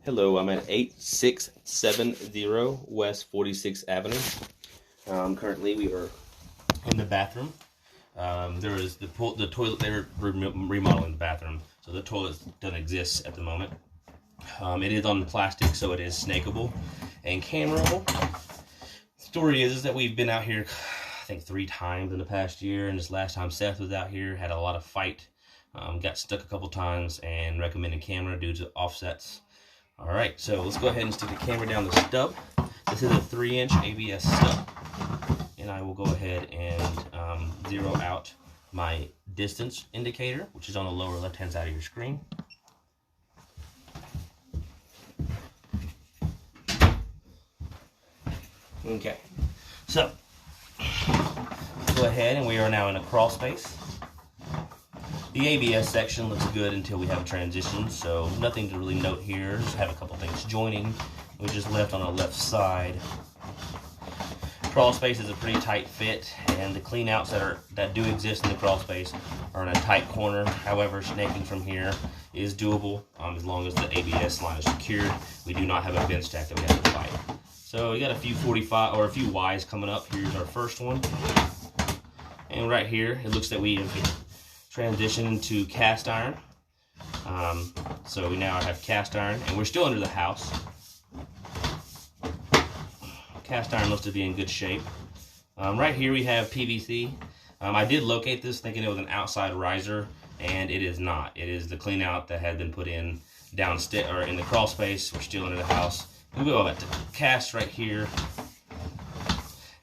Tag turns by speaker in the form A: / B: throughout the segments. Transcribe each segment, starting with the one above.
A: Hello, I'm at 4670 West 46th Avenue. Currently, we are in the bathroom. There is the toilet. They're remodeling the bathroom, so the toilet doesn't exist at the moment. It is on plastic, so it is snakeable and cameraable. The story is that we've been out here, I think, 3 times in the past year, and this last time Seth was out here, had a lot of fight. Got stuck a couple times and recommended camera due to offsets. Alright, so let's go ahead and stick the camera down the stub. This is a 3-inch ABS stub. And I will go ahead and zero out my distance indicator, which is on the lower left-hand side of your screen. Okay, so go ahead, and we are now in a crawl space. The ABS section looks good until we have a transition, so nothing to really note here. Just have a couple things joining. We just left on the left side. Crawl space is a pretty tight fit, and the cleanouts that do exist in the crawl space are in a tight corner. However, snaking from here is doable as long as the ABS line is secured. We do not have a bench stack that we have to fight. So we got a few 45 or a few Ys coming up. Here's our first one, and right here it looks that we have transition to cast iron. So we now have cast iron, and we're still under the house. Cast iron looks to be in good shape. Right here we have PVC. I did locate this thinking it was an outside riser, and it is not. It is the clean out that had been put in downstairs or in the crawl space. We're still under the house. We go back to cast right here.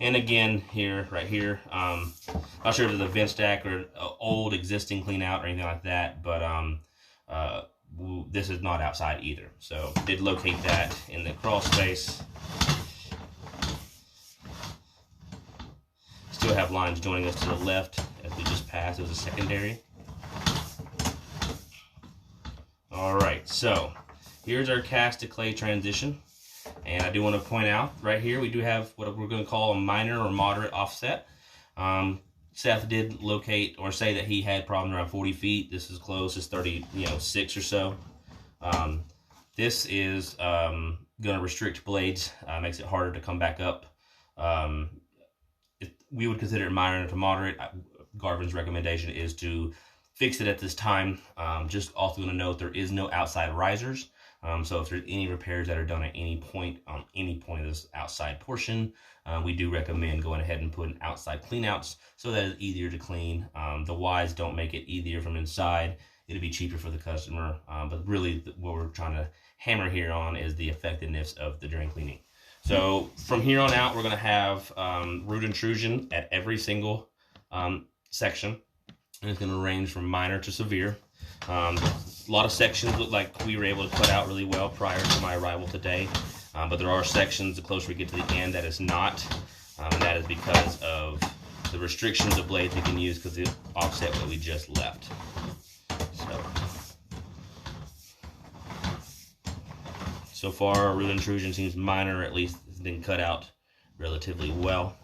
A: And again, here, right here, not sure if it's a vent stack or old existing clean out or anything like that, but this is not outside either. So did locate that in the crawl space. Still have lines joining us to the left as we just passed. It was a secondary. All right, so here's our cast to clay transition. And I do want to point out right here, we do have what we're going to call a minor or moderate offset. Seth did locate or say that he had problems around 40 feet. This is close, it's 36 or so. This is going to restrict blades, makes it harder to come back up. We would consider it minor to moderate. Garvin's recommendation is to fix it at this time. Just also going to note there is no outside risers. So if there's any repairs that are done at any point on any point of this outside portion, we do recommend going ahead and putting outside cleanouts so that it's easier to clean. The Ys don't make it easier from inside. It'll be cheaper for the customer, but really what we're trying to hammer here on is the effectiveness of the drain cleaning. So from here on out, we're going to have root intrusion at every single section, and it's going to range from minor to severe. A lot of sections look like we were able to cut out really well prior to my arrival today, but there are sections the closer we get to the end that is not, and that is because of the restrictions of blades we can use because of the offset that we just left. So far, our root intrusion seems minor, or at least it's been cut out relatively well.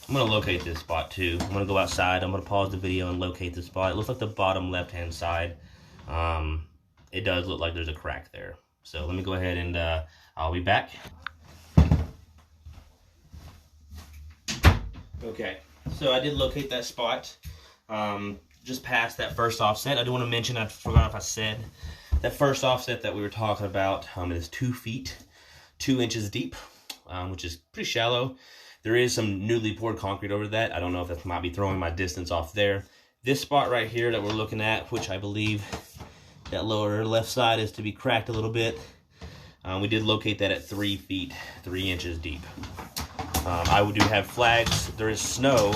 A: I'm going to locate this spot too. I'm going to go outside. I'm going to pause the video and locate the spot. It looks like the bottom left-hand side. It does look like there's a crack there. So let me go ahead and I'll be back. Okay, so I did locate that spot just past that first offset. I do want to mention, I forgot if I said, that first offset that we were talking about is 2 feet, 2 inches deep, which is pretty shallow. There is some newly poured concrete over that. I don't know if that might be throwing my distance off there. This spot right here that we're looking at, which I believe that lower left side is to be cracked a little bit. We did locate that at 3 feet, 3 inches deep. I do have flags. There is snow,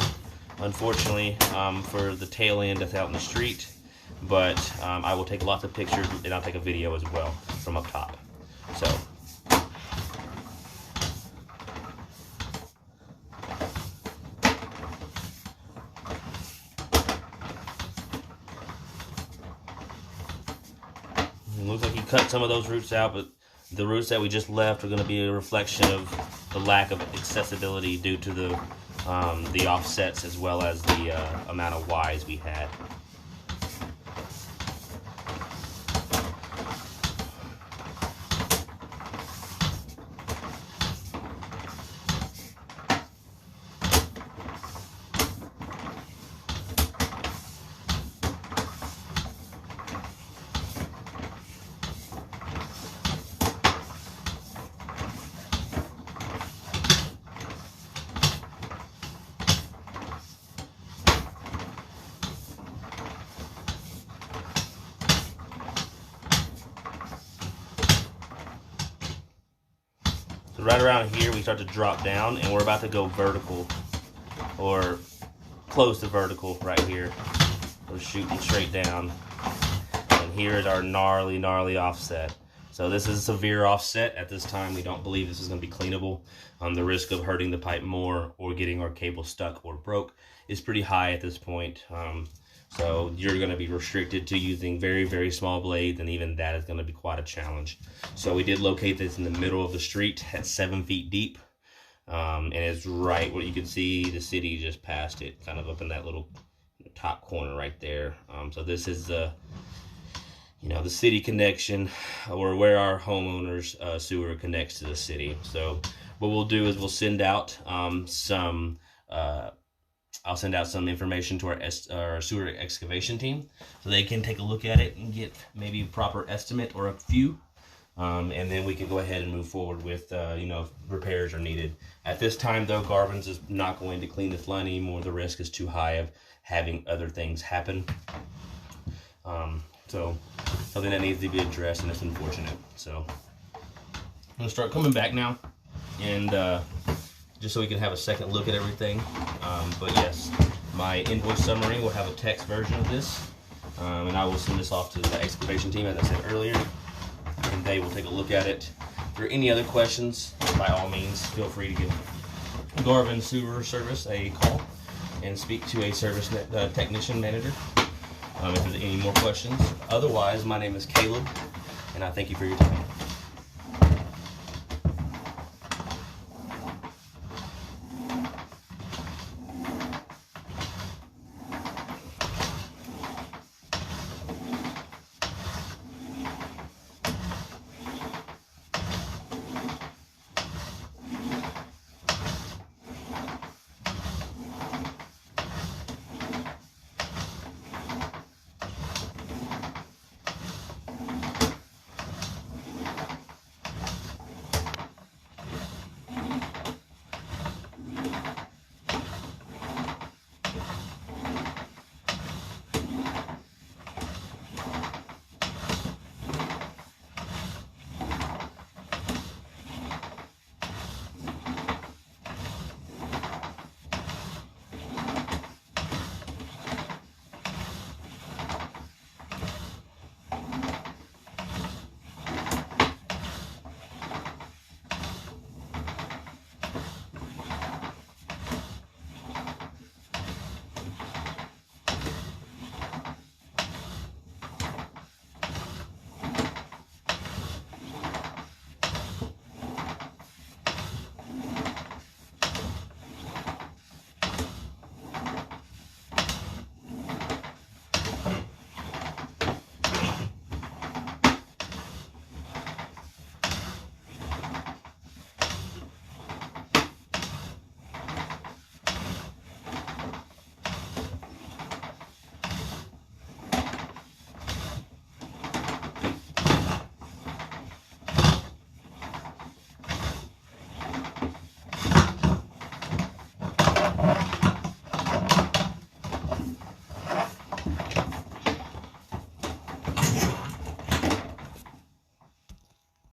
A: unfortunately, for the tail end that's out in the street. But I will take lots of pictures, and I'll take a video as well from up top. So. It looks like he cut some of those roots out, but The routes that we just left are going to be a reflection of the lack of accessibility due to the offsets as well as the amount of Ys we had. So right around here, we start to drop down, and we're about to go vertical, or close to vertical right here. We're shooting straight down, and here is our gnarly offset. So this is a severe offset. At this time, we don't believe this is going to be cleanable. The risk of hurting the pipe more or getting our cable stuck or broke is pretty high at this point. So you're going to be restricted to using very small blades, and even that is going to be quite a challenge. So we did locate this in the middle of the street at 7 feet deep, and it's right where you can see the city just passed it, kind of up in that little top corner right there. So this is the the city connection, or where our homeowners sewer connects to the city. So what we'll do is we'll send out I'll send out some information to our sewer excavation team so they can take a look at it and get maybe a proper estimate or a few. And then we can go ahead and move forward with, if repairs are needed. At this time, though, Garvin's is not going to clean this line anymore. The risk is too high of having other things happen. So something that needs to be addressed, and it's unfortunate. So I'm going to start coming back now, and just so we can have a second look at everything. But yes, my invoice summary will have a text version of this, and I will send this off to the excavation team, as I said earlier, and they will take a look at it. If there are any other questions, by all means, feel free to give Garvin Sewer Service a call and speak to a service technician manager if there's any more questions. Otherwise, my name is Caleb, and I thank you for your time.